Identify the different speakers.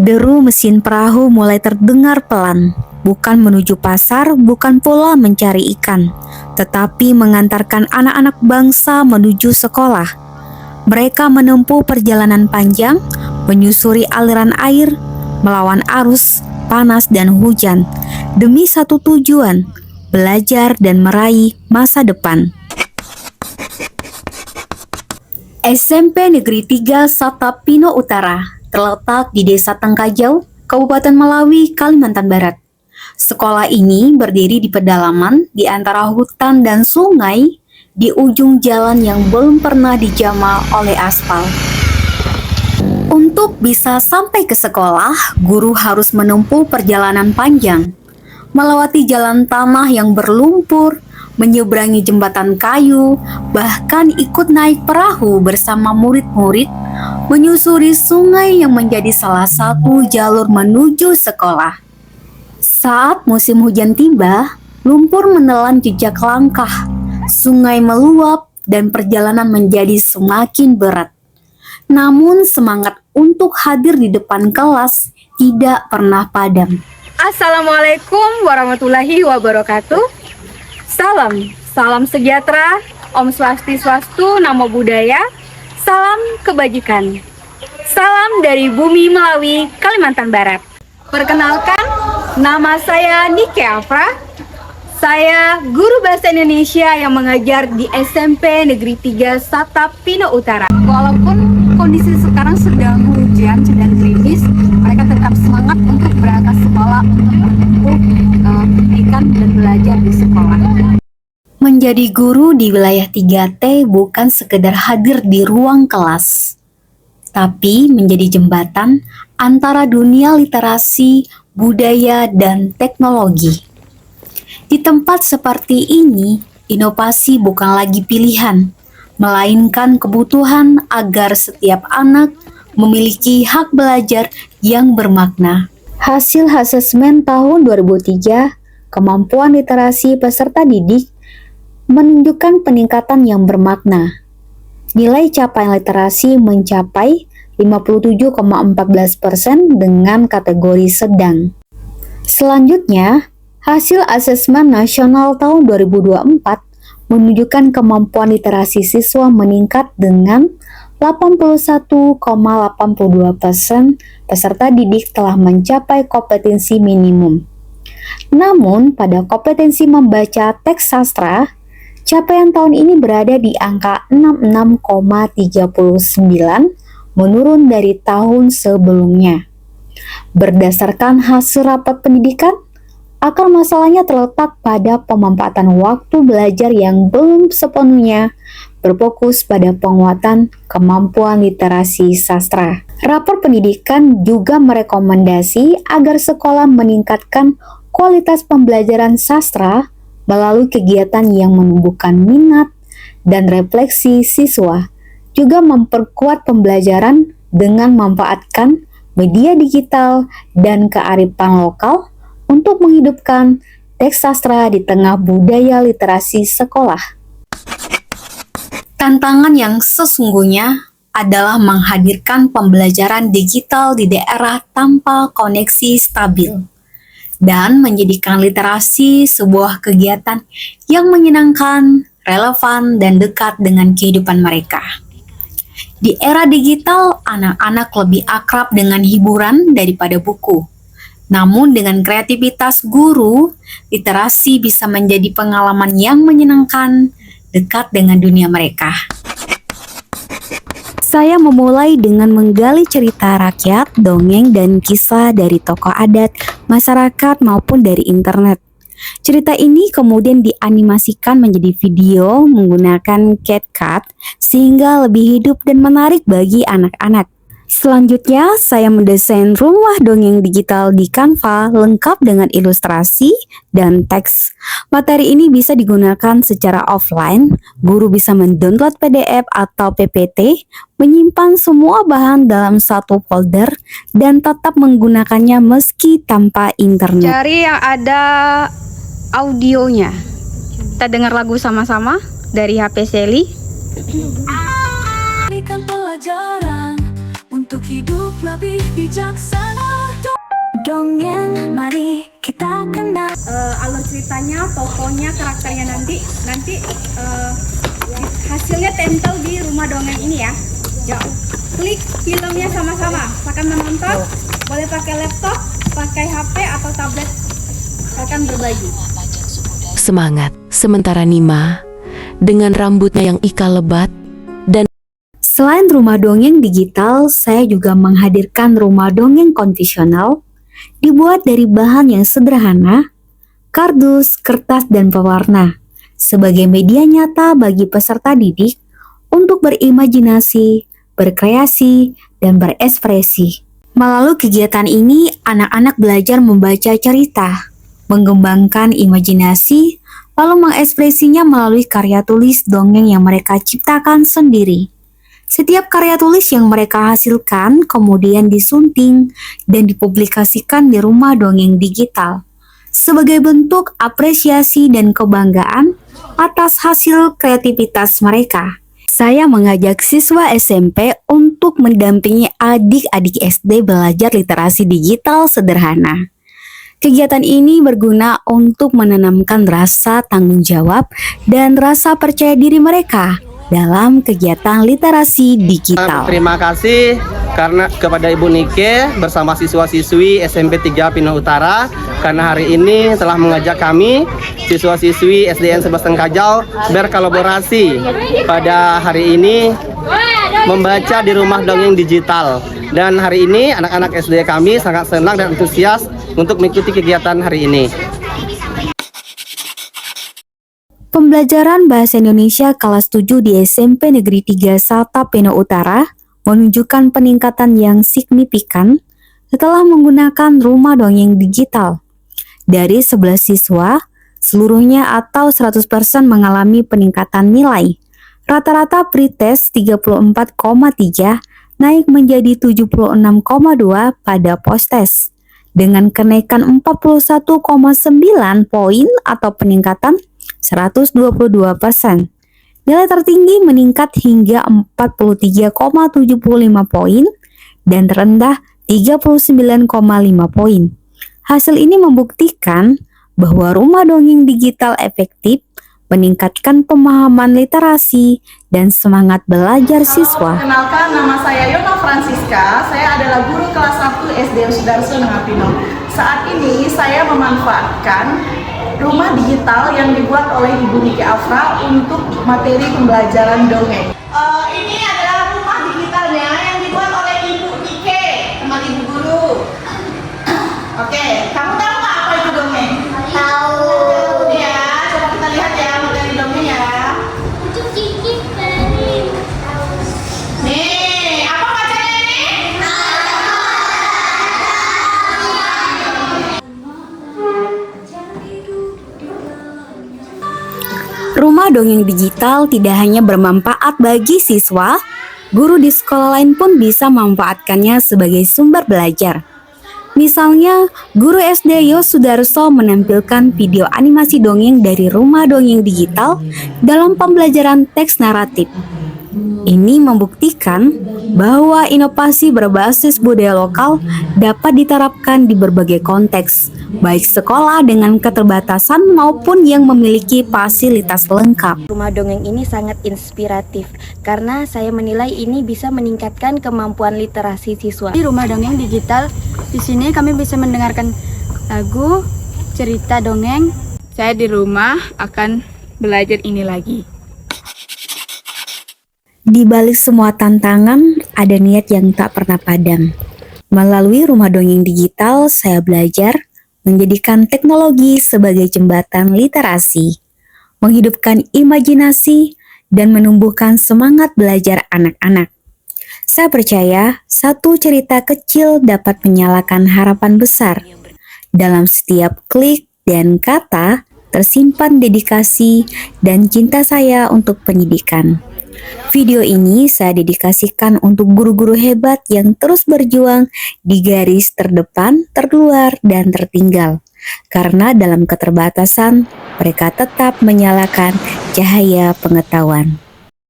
Speaker 1: Deru mesin perahu mulai terdengar pelan, bukan menuju pasar, bukan pula mencari ikan, tetapi mengantarkan anak-anak bangsa menuju sekolah. Mereka menempuh perjalanan panjang, menyusuri aliran air, melawan arus, panas dan hujan, demi satu tujuan, belajar dan meraih masa depan. SMP Negeri 3 Satapino Utara terletak di Desa Tengkajau, Kabupaten Melawi, Kalimantan Barat. Sekolah ini berdiri di pedalaman di antara hutan dan sungai di ujung jalan yang belum pernah dijamah oleh aspal. Untuk bisa sampai ke sekolah, guru harus menempuh perjalanan panjang, melewati jalan tanah yang berlumpur, menyeberangi jembatan kayu, bahkan ikut naik perahu bersama murid-murid, menyusuri sungai yang menjadi salah satu jalur menuju sekolah. Saat musim hujan tiba, lumpur menelan jejak langkah, sungai meluap, dan perjalanan menjadi semakin berat. Namun semangat untuk hadir di depan kelas tidak pernah padam.
Speaker 2: Assalamualaikum warahmatullahi wabarakatuh. Salam sejahtera, Om Swastiastu, Namo Buddhaya, salam kebajikan. Salam dari bumi Melawi, Kalimantan Barat. Perkenalkan, nama saya Nike Afra. Saya guru bahasa Indonesia yang mengajar di SMP Negeri 3 Satapino Utara. Walaupun kondisi sekarang sedang hujan, sedang gerimis, mereka tetap semangat untuk berangkat sekolah untuk menempuh pendidikan dan belajar di sekolah.
Speaker 1: Menjadi guru di wilayah 3T bukan sekedar hadir di ruang kelas, tapi menjadi jembatan antara dunia literasi, budaya, dan teknologi. Di tempat seperti ini, inovasi bukan lagi pilihan, melainkan kebutuhan agar setiap anak memiliki hak belajar yang bermakna. Hasil asesmen tahun 2003, kemampuan literasi peserta didik menunjukkan peningkatan yang bermakna. Nilai capaian literasi mencapai 57,14% dengan kategori sedang. Selanjutnya, hasil asesmen nasional tahun 2024 menunjukkan kemampuan literasi siswa meningkat dengan 81,82% peserta didik telah mencapai kompetensi minimum. Namun, pada kompetensi membaca teks sastra, capaian tahun ini berada di angka 66,39, menurun dari tahun sebelumnya. Berdasarkan hasil rapat pendidikan, akar masalahnya terletak pada pemanfaatan waktu belajar yang belum sepenuhnya berfokus pada penguatan kemampuan literasi sastra. Rapor pendidikan juga merekomendasi agar sekolah meningkatkan kualitas pembelajaran sastra melalui kegiatan yang menumbuhkan minat dan refleksi siswa, juga memperkuat pembelajaran dengan memanfaatkan media digital dan kearifan lokal untuk menghidupkan teks sastra di tengah budaya literasi sekolah. Tantangan yang sesungguhnya adalah menghadirkan pembelajaran digital di daerah tanpa koneksi stabil dan menjadikan literasi sebuah kegiatan yang menyenangkan, relevan, dan dekat dengan kehidupan mereka. Di era digital, anak-anak lebih akrab dengan hiburan daripada buku. Namun dengan kreativitas guru, literasi bisa menjadi pengalaman yang menyenangkan, dekat dengan dunia mereka. Saya memulai dengan menggali cerita rakyat, dongeng, dan kisah dari tokoh adat, masyarakat, maupun dari internet. Cerita ini kemudian dianimasikan menjadi video menggunakan CapCut sehingga lebih hidup dan menarik bagi anak-anak. Selanjutnya, saya mendesain rumah dongeng digital di Canva lengkap dengan ilustrasi dan teks. Materi ini bisa digunakan secara offline, guru bisa mendownload PDF atau PPT, menyimpan semua bahan dalam satu folder, dan tetap menggunakannya meski tanpa internet.
Speaker 2: Cari yang ada audionya. Kita dengar lagu sama-sama dari HP Sally.
Speaker 3: Berikan pelajaran untuk untuk hidup lebih bijaksana. Dongeng, mari kita kenal.
Speaker 2: Alur ceritanya, tokohnya, karakternya nanti hasilnya tempel di rumah dongeng ini ya. Ya, klik filmnya sama-sama. Akan menonton, boleh pakai laptop, pakai HP atau tablet. Akan berbagi.
Speaker 4: Semangat, sementara Nima dengan rambutnya yang ika lebat dan
Speaker 1: Selain rumah dongeng digital, saya juga menghadirkan rumah dongeng konvensional dibuat dari bahan yang sederhana, kardus, kertas, dan pewarna sebagai media nyata bagi peserta didik untuk berimajinasi, berkreasi, dan berekspresi. Melalui kegiatan ini, anak-anak belajar membaca cerita, mengembangkan imajinasi, lalu mengekspresinya melalui karya tulis dongeng yang mereka ciptakan sendiri. Setiap karya tulis yang mereka hasilkan kemudian disunting dan dipublikasikan di rumah dongeng digital sebagai bentuk apresiasi dan kebanggaan atas hasil kreativitas mereka. Saya mengajak siswa SMP untuk mendampingi adik-adik SD belajar literasi digital sederhana. Kegiatan ini berguna untuk menanamkan rasa tanggung jawab dan rasa percaya diri mereka dalam kegiatan literasi digital.
Speaker 5: Terima kasih kepada Ibu Nike bersama siswa-siswi SMP 3 Pino Utara karena hari ini telah mengajak kami siswa-siswi SDN Sebastian Kajau berkolaborasi pada hari ini membaca di rumah dongeng digital. Dan hari ini anak-anak SD kami sangat senang dan antusias untuk mengikuti kegiatan hari ini.
Speaker 1: Pembelajaran Bahasa Indonesia kelas 7 di SMP Negeri 3 Sata Peno Utara menunjukkan peningkatan yang signifikan setelah menggunakan rumah dongeng digital. Dari 11 siswa, seluruhnya atau 100% mengalami peningkatan nilai. Rata-rata pretest 34,3 naik menjadi 76,2 pada posttest, dengan kenaikan 41,9 poin atau peningkatan 122%. Nilai tertinggi meningkat hingga 43,75 poin dan terendah 39,5 poin. Hasil ini membuktikan bahwa rumah dongeng digital efektif meningkatkan pemahaman literasi dan semangat belajar siswa.
Speaker 6: Perkenalkan, nama saya Yona Francisca. Saya adalah guru kelas 1 SDN Sudarso Nangapino. Saat ini saya memanfaatkan rumah digital yang dibuat oleh Ibu Nike Afra untuk materi pembelajaran dongeng. Ini adalah rumah digitalnya yang dibuat oleh Ibu Nike, teman Ibu Guru. Oke, kamu tahu nggak apa itu dongeng? Tahu. Ya, coba kita lihat ya materi dongeng ya. Nih, apa bacanya ini?
Speaker 1: Rumah dongeng digital tidak hanya bermanfaat bagi siswa, guru di sekolah lain pun bisa memanfaatkannya sebagai sumber belajar. Misalnya, guru SD Yos Sudarso menampilkan video animasi dongeng dari rumah dongeng digital dalam pembelajaran teks naratif. Ini membuktikan bahwa inovasi berbasis budaya lokal dapat diterapkan di berbagai konteks, baik sekolah dengan keterbatasan maupun yang memiliki fasilitas lengkap.
Speaker 7: Rumah dongeng ini sangat inspiratif karena saya menilai ini bisa meningkatkan kemampuan literasi siswa.
Speaker 2: Di rumah dongeng digital, di sini kami bisa mendengarkan lagu, cerita dongeng. Saya di rumah akan belajar ini lagi.
Speaker 1: Di balik semua tantangan, ada niat yang tak pernah padam. Melalui rumah dongeng digital, saya belajar menjadikan teknologi sebagai jembatan literasi, menghidupkan imajinasi, dan menumbuhkan semangat belajar anak-anak. Saya percaya satu cerita kecil dapat menyalakan harapan besar. Dalam setiap klik dan kata, tersimpan dedikasi dan cinta saya untuk pendidikan. Video ini saya dedikasikan untuk guru-guru hebat yang terus berjuang di garis terdepan, terluar, dan tertinggal. Karena dalam keterbatasan, mereka tetap menyalakan cahaya pengetahuan.